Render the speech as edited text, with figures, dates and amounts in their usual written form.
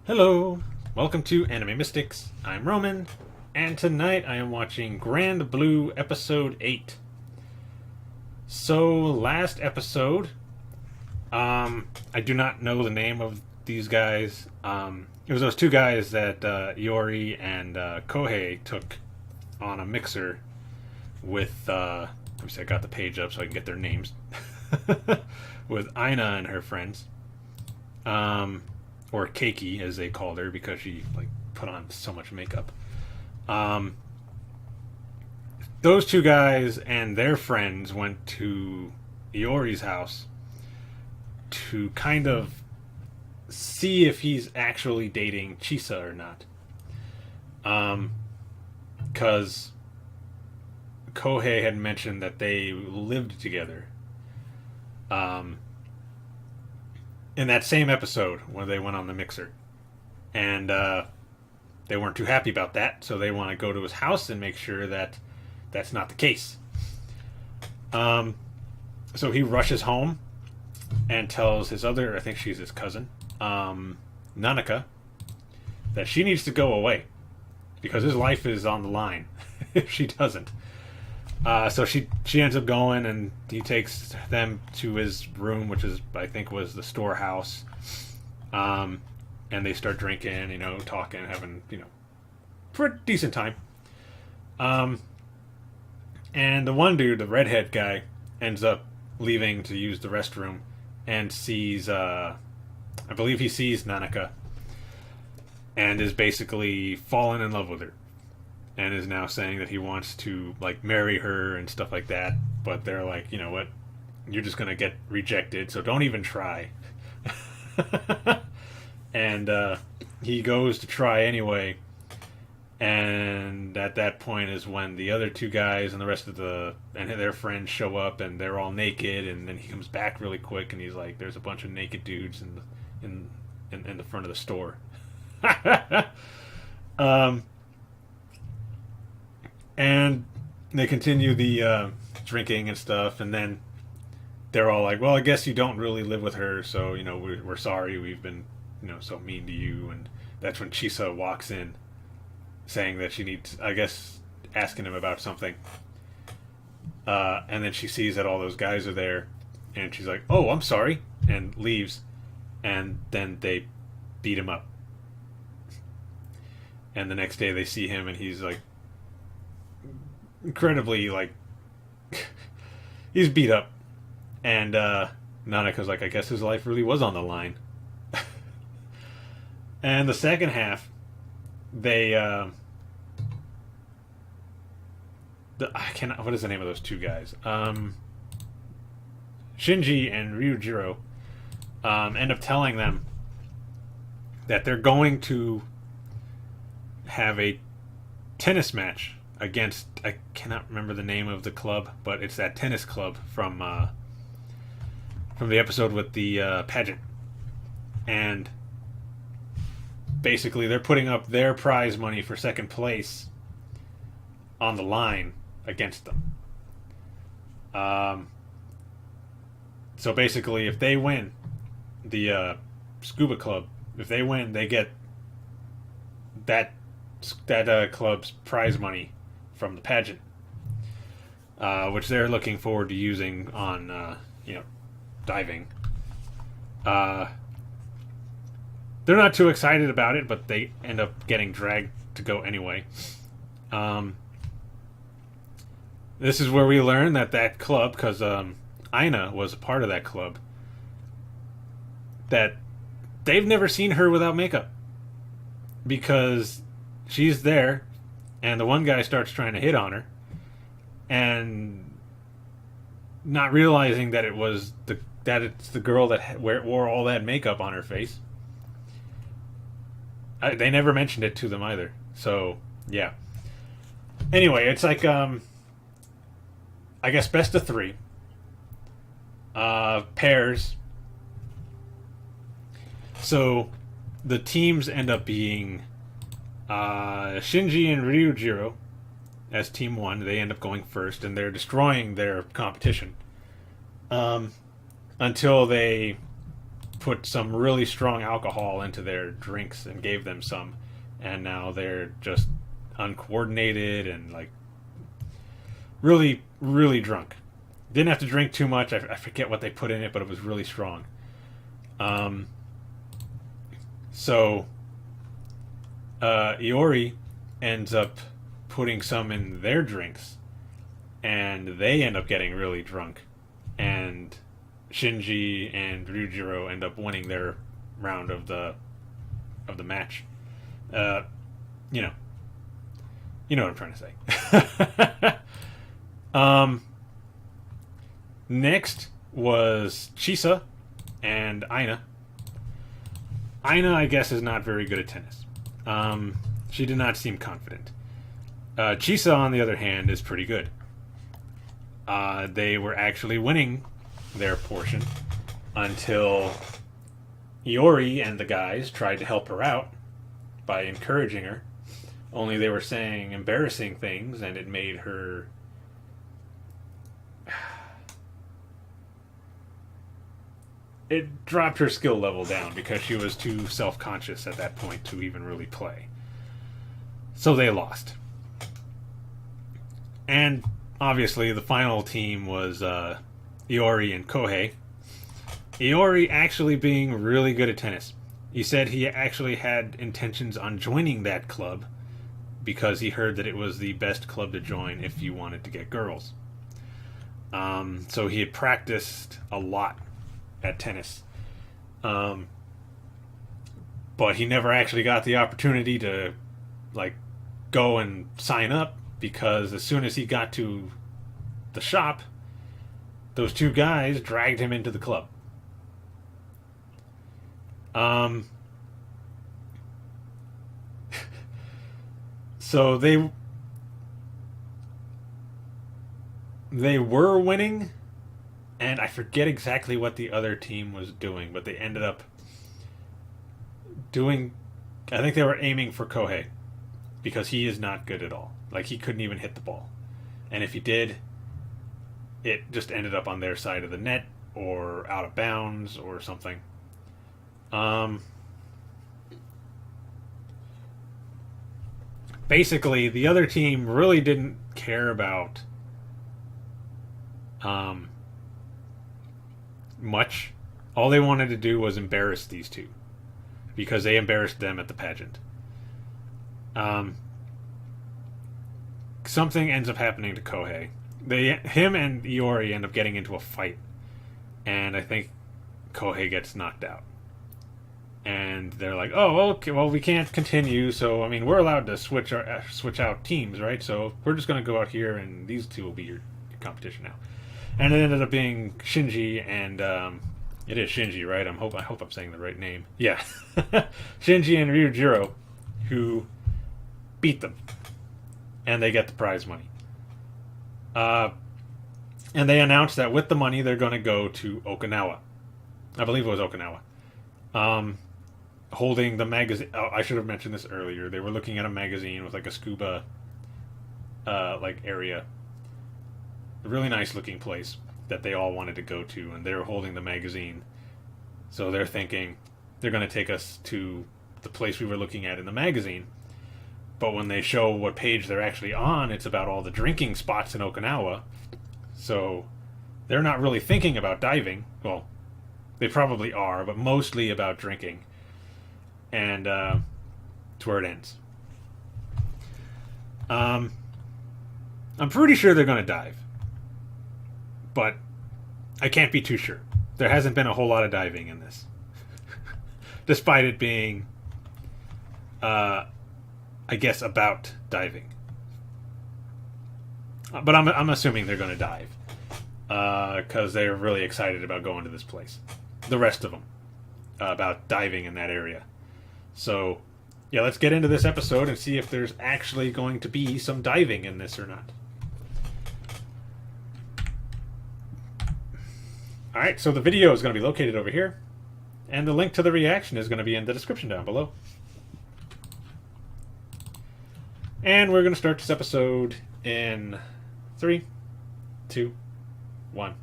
Hello, welcome to Anime Mystics. I'm Roman, and tonight I am watching Grand Blue Episode 8. So, last episode, I do not know the name of these guys. It was those two guys that Iori and Kohei took on a mixer with, let me see, I got the page up so I can get their names. With Aina and her friends. Or Keiki, as they called her, because she put on so much makeup. Those two guys and their friends went to Iori's house to kind of see if he's actually dating Chisa or not. Because Kohei had mentioned that they lived together. In that same episode when they went on the mixer. And they weren't too happy about that, so they want to go to his house and make sure that that's not the case. So he rushes home and tells his other, I think she's his cousin, Nanaka, that she needs to go away because his life is on the line if she doesn't. So she ends up going, and he takes them to his room, which is, I think, was the storehouse. And they start drinking, talking, having, for a decent time. And the one dude, the redhead guy, ends up leaving to use the restroom and sees, I believe he sees Nanaka, and is basically fallen in love with her. And is now saying that he wants to marry her and stuff like that, but they're like, you know what, you're just gonna get rejected, so don't even try. And he goes to try anyway, and at that point is when the other two guys and the rest of their friends show up, and they're all naked, and then he comes back really quick, and he's like, "There's a bunch of naked dudes in the front of the store." And they continue the drinking and stuff, and then they're all like, "Well, I guess you don't really live with her, so we're sorry. We've been so mean to you." And that's when Chisa walks in, saying that she needs, I guess, asking him about something. And then she sees that all those guys are there, and she's like, "Oh, I'm sorry," and leaves. And then they beat him up. And the next day they see him, and he's incredibly he's beat up, and Nanaka's like, I guess his life really was on the line. And the second half, they I cannot, what is the name of those two guys, Shinji and Ryujiro, end up telling them that they're going to have a tennis match against, I cannot remember the name of the club, but it's that tennis club from the episode with the pageant. And basically they're putting up their prize money for second place on the line against them. So basically, if they win, the scuba club, if they win, they get that club's prize money from the pageant, which they're looking forward to using on, diving. They're not too excited about it, but they end up getting dragged to go anyway. This is where we learn that club, because Aina was a part of that club, that they've never seen her without makeup, because she's there, and the one guy starts trying to hit on her, and not realizing that it's the girl that wore all that makeup on her face. They never mentioned it to them either. So yeah. Anyway, it's I guess best of three. Pairs. So the teams end up being Shinji and Ryujiro as team one. They end up going first, and they're destroying their competition until they put some really strong alcohol into their drinks and gave them some, and now they're just uncoordinated and like really, really drunk. Didn't have to drink too much. I forget what they put in it, but it was really strong. So Iori ends up putting some in their drinks, and they end up getting really drunk, and Shinji and Ryujiro end up winning their round of the match. You know, you know what I'm trying to say. Next was Chisa and Aina. Aina, I guess, is not very good at tennis. She did not seem confident. Chisa, on the other hand, is pretty good. They were actually winning their portion until Iori and the guys tried to help her out by encouraging her. Only they were saying embarrassing things, and it made her... It dropped her skill level down because she was too self-conscious at that point to even really play. So they lost. And obviously the final team was Iori and Kohei. Iori actually being really good at tennis. He said he actually had intentions on joining that club because he heard that it was the best club to join if you wanted to get girls. So he had practiced a lot at tennis. But he never actually got the opportunity to like go and sign up, because as soon as he got to the shop, those two guys dragged him into the club. So they were winning, and I forget exactly what the other team was doing, but they ended up doing... I think they were aiming for Kohei, because he is not good at all. Like, he couldn't even hit the ball. And if he did, it just ended up on their side of the net, or out of bounds, or something. Basically, the other team really didn't care about much. All they wanted to do was embarrass these two, because they embarrassed them at the pageant. Something ends up happening to Kohei. Him and Iori end up getting into a fight, and I think Kohei gets knocked out. And they're like, "Oh, okay, well, we can't continue. So, I mean, we're allowed to switch out teams, right? So we're just going to go out here, and these two will be your competition now." And it ended up being Shinji and it is Shinji, right? I hope I'm saying the right name. Yeah, Shinji and Ryujiro, who beat them, and they get the prize money. And they announced that with the money, they're going to go to Okinawa. I believe it was Okinawa. Holding the magazine. Oh, I should have mentioned this earlier. They were looking at a magazine with like a scuba like area. A really nice looking place that they all wanted to go to, and they were holding the magazine. So they're thinking they're going to take us to the place we were looking at in the magazine. But when they show what page they're actually on, it's about all the drinking spots in Okinawa. So they're not really thinking about diving. Well, they probably are, but mostly about drinking. And it's where it ends. I'm pretty sure they're going to dive. But I can't be too sure. There hasn't been a whole lot of diving in this. Despite it being, I guess, about diving. But I'm assuming they're going to dive. Because they're really excited about going to this place. The rest of them. About diving in that area. So, yeah, let's get into this episode and see if there's actually going to be some diving in this or not. Alright, so the video is going to be located over here. And the link to the reaction is going to be in the description down below. And we're going to start this episode in 3, 2, 1.